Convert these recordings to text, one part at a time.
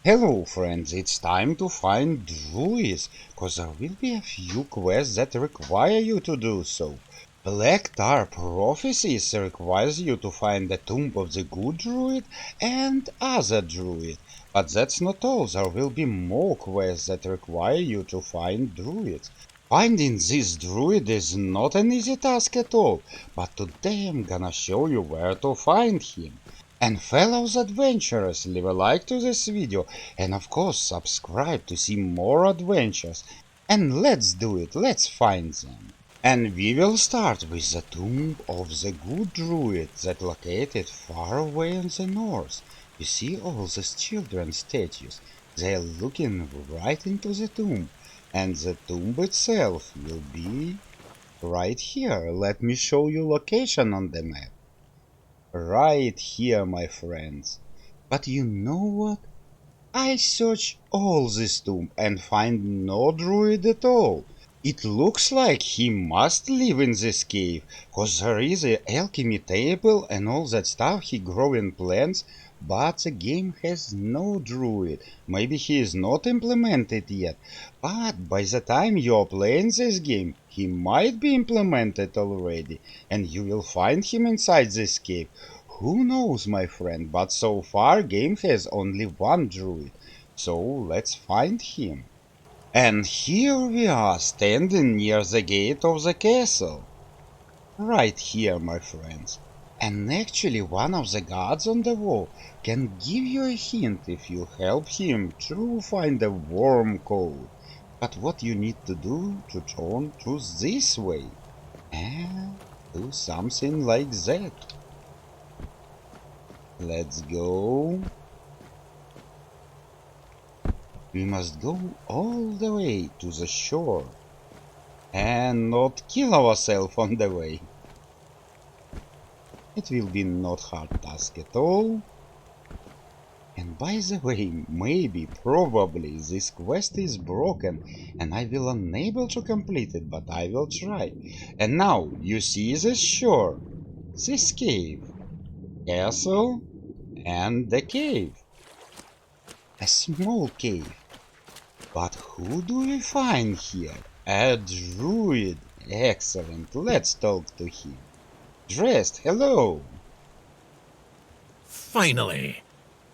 Hello friends, it's time to find druids, cause there will be a few quests that require you to do so. Black Tar Prophecies requires you to find the tomb of the Good Druid and other druid. But that's not all, there will be more quests that require you to find druids. Finding this druid is not an easy task at all, but today I'm gonna show you where to find him. And fellows adventurers, leave a like to this video and of course subscribe to see more adventures. And let's do it, let's find them. And we will start with the tomb of the Good Druid that located far away in the north. You see all these children statues, they are looking right into the tomb. And the tomb itself will be right here. Let me show you location on the map. Right here, my friends. But you know what? I search all this tomb and find no druid at all. It looks like he must live in this cave, cause there is a alchemy table and all that stuff he growing plants, but the game has no druid. Maybe he is not implemented yet, but by the time you're playing this game, he might be implemented already, and you will find him inside this cave. Who knows, my friend, but so far game has only one druid. So let's find him. And here we are, standing near the gate of the castle. Right here, my friends. And actually one of the guards on the wall can give you a hint if you help him to find the worm code. But what you need to do to turn to this way. And do something like that. Let's go. We must go all the way to the shore and not kill ourselves on the way. It will be not hard task at all. And by the way, maybe, probably this quest is broken and I will unable to complete it, but I will try. And now you see this shore, this cave, castle and the cave. A small cave. But who do we find here? A druid. Excellent. Let's talk to him. Drest, hello. Finally!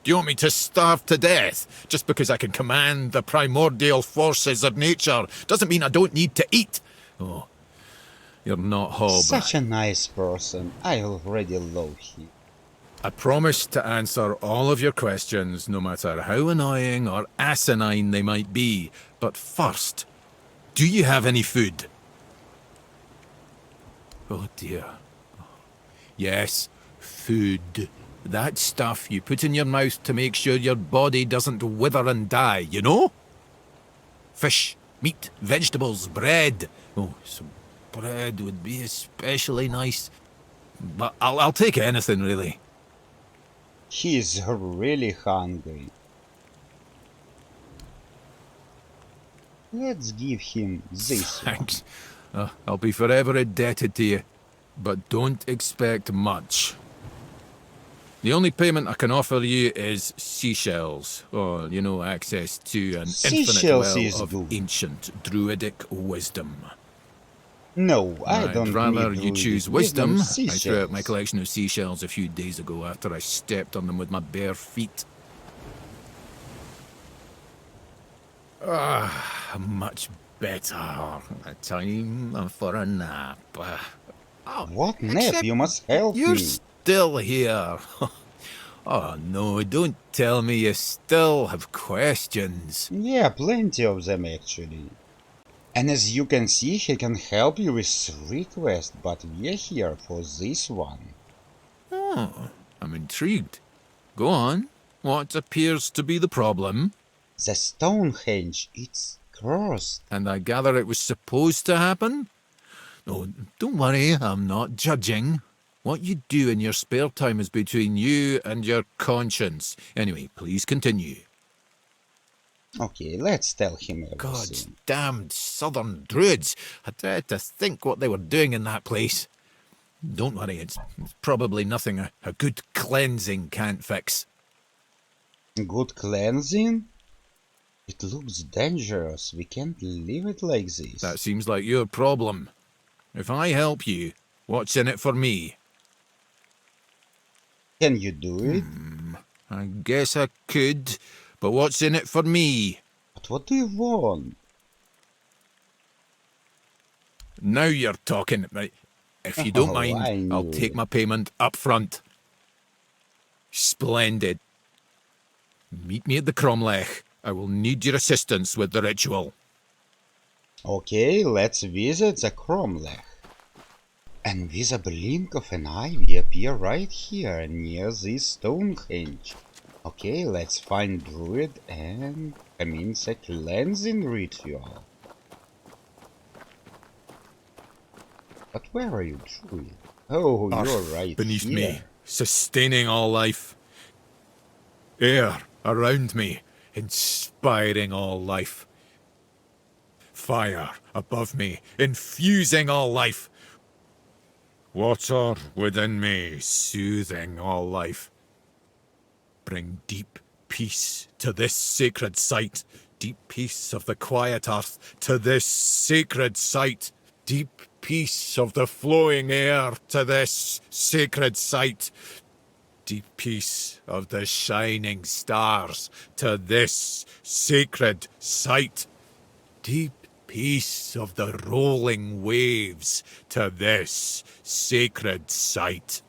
Do you want me to starve to death just because I can command the primordial forces of nature? Doesn't mean I don't need to eat. Oh, you're not Hob. Such a nice person. I already love him. I promise to answer all of your questions, no matter how annoying or asinine they might be. But first, do you have any food? Oh dear. Yes, food. That stuff you put in your mouth to make sure your body doesn't wither and die, you know? Fish, meat, vegetables, bread. Oh, some bread would be especially nice. But I'll take anything, really. He's really hungry. Let's give him this one. Thanks. I'll be forever indebted to you. But don't expect much. The only payment I can offer you is seashells, or, you know, access to an infinite well of ancient druidic wisdom. No, I don't I'd rather need you choose wisdom. I threw out seashells. my collection of seashells a few days ago after I stepped on them with my bare feet. Much better. A time for a nap. What nap? You must help You're me. still here. Oh no, don't tell me you still have questions. Yeah, plenty of them actually. And as you can see, he can help you with 3 quests, but we're here for this one. Oh, I'm intrigued. Go on. What appears to be the problem? The Stonehenge, it's cursed. And I gather it was supposed to happen? Oh, don't worry, I'm not judging. What you do in your spare time is between you and your conscience. Anyway, please continue. Okay, let's tell him everything. God's damned southern druids. I dread to think what they were doing in that place. Don't worry, it's probably nothing a good cleansing can't fix. Good cleansing? It looks dangerous. We can't leave it like this. That seems like your problem. If I help you, what's in it for me? Can you do it? I guess I could, but what's in it for me? But what do you want? Now you're talking. If you don't Oh, mind, I I'll knew take it. my payment up front. Splendid. Meet me at the Cromlech. I will need your assistance with the ritual. Okay, let's visit the cromlech. An invisible link of an eye will appear right here near this Stonehenge. Okay, let's find druid and commence a cleansing ritual. But where are you, druid? Oh, you're right Beneath here. me, sustaining all life. Air around me, inspiring all life. Fire above me, infusing all life. Water within me, soothing all life. Bring deep peace to this sacred site. Deep peace of the quiet earth to this sacred site. Deep peace of the flowing air to this sacred site. Deep peace of the shining stars to this sacred site. Deep peace of the rolling waves to this sacred site.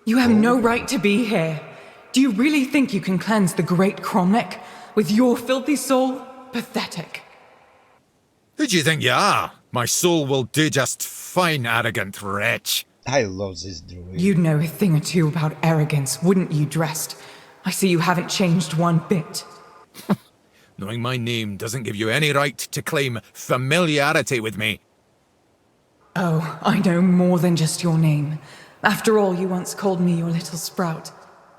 You have no right to be here. Do you really think you can cleanse the great Cromlech with your filthy soul? Pathetic. Who do you think you are? My soul will do just fine, arrogant wretch. I love this druid. You'd know a thing or two about arrogance, wouldn't you, Drest? I see you haven't changed one bit. Knowing my name doesn't give you any right to claim familiarity with me. Oh, I know more than just your name. After all, you once called me your little sprout.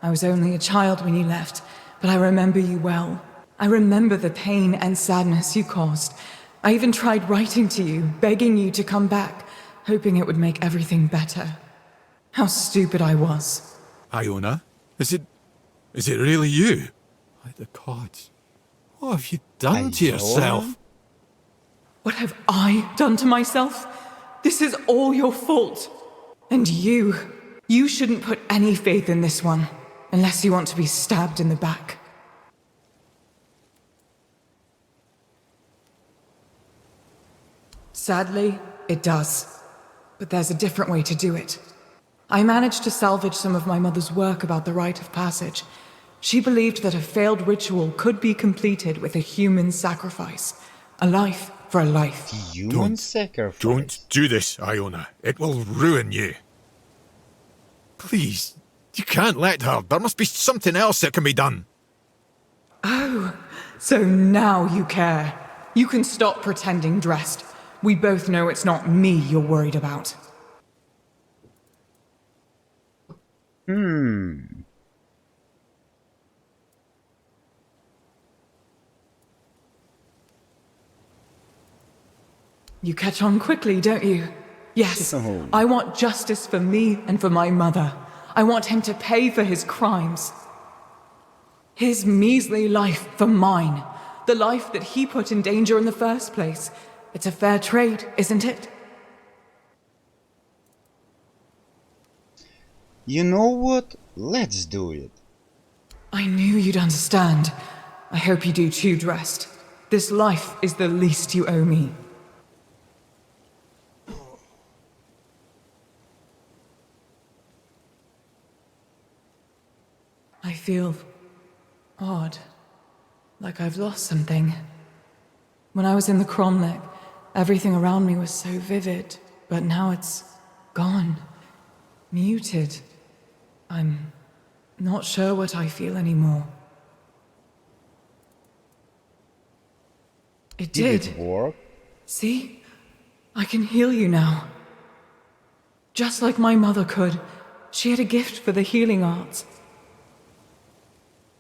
I was only a child when you left, but I remember you well. I remember the pain and sadness you caused. I even tried writing to you, begging you to come back, hoping it would make everything better. How stupid I was. Iona? Is it really you? By the gods. What have you done to Iona? yourself? What have I done to myself? This is all your fault. And you shouldn't put any faith in this one, unless you want to be stabbed in the back. Sadly, it does. But there's a different way to do it. I managed to salvage some of my mother's work about the rite of passage. She believed that a failed ritual could be completed with a human sacrifice. A life for a life. Human sacrifice. Don't do this, Iona. It will ruin you. Please, you can't let her. There must be something else that can be done. Oh, so now you care. You can stop pretending, Drest. We both know it's not me you're worried about. You catch on quickly, don't you? Yes, Oh. I want justice for me and for my mother. I want him to pay for his crimes. His measly life for mine. The life that he put in danger in the first place. It's a fair trade, isn't it? You know what? Let's do it. I knew you'd understand. I hope you do too, Drest. This life is the least you owe me. I feel odd, like I've lost something. When I was in the Cromlech, everything around me was so vivid, but now it's gone, muted. I'm not sure what I feel anymore. It did. Did it work? See? I can heal you now. Just like my mother could. She had a gift for the healing arts.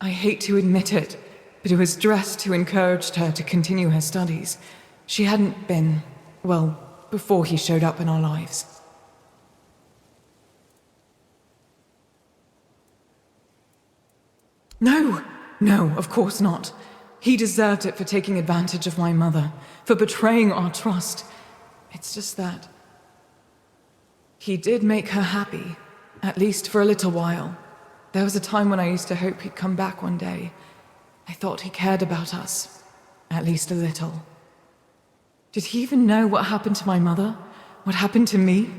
I hate to admit it, but it was Drest who encouraged her to continue her studies. She hadn't been, well, before he showed up in our lives. No, of course not. He deserved it for taking advantage of my mother, for betraying our trust. It's just that he did make her happy, at least for a little while. There was a time when I used to hope he'd come back one day. I thought he cared about us, at least a little. Did he even know what happened to my mother? What happened to me?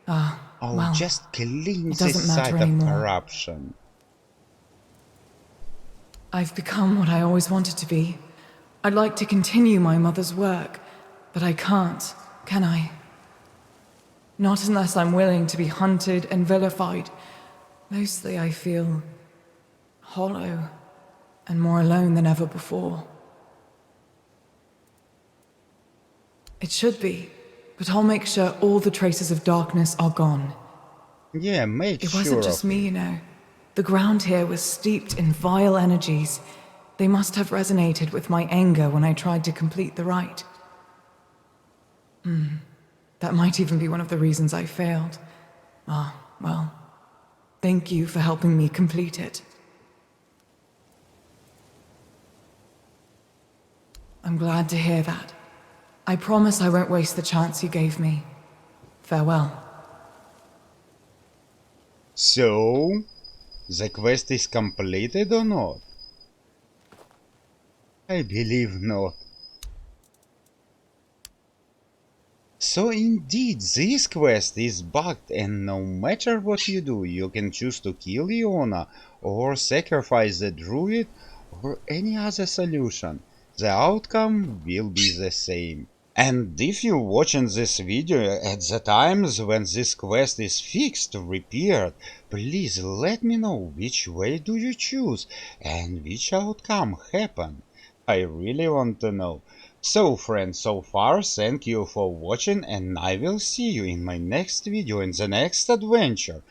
Well, just clean it this doesn't matter side of anymore. corruption. I've become what I always wanted to be. I'd like to continue my mother's work, but I can't, can I? Not unless I'm willing to be hunted and vilified. Mostly I feel hollow and more alone than ever before. It should be, but I'll make sure all the traces of darkness are gone. Yeah, make sure. It wasn't just me, you know. The ground here was steeped in vile energies. They must have resonated with my anger when I tried to complete the rite. That might even be one of the reasons I failed. Well, thank you for helping me complete it. I'm glad to hear that. I promise I won't waste the chance you gave me. Farewell. So, the quest is completed or not? I believe not. So indeed, this quest is bugged, and no matter what you do, you can choose to kill Iona, or sacrifice the druid, or any other solution. The outcome will be the same. And if you're watching this video at the times when this quest is fixed or repaired, please let me know which way do you choose and which outcome happened. I really want to know. So friends, so far thank you for watching, and I will see you in my next video in the next adventure.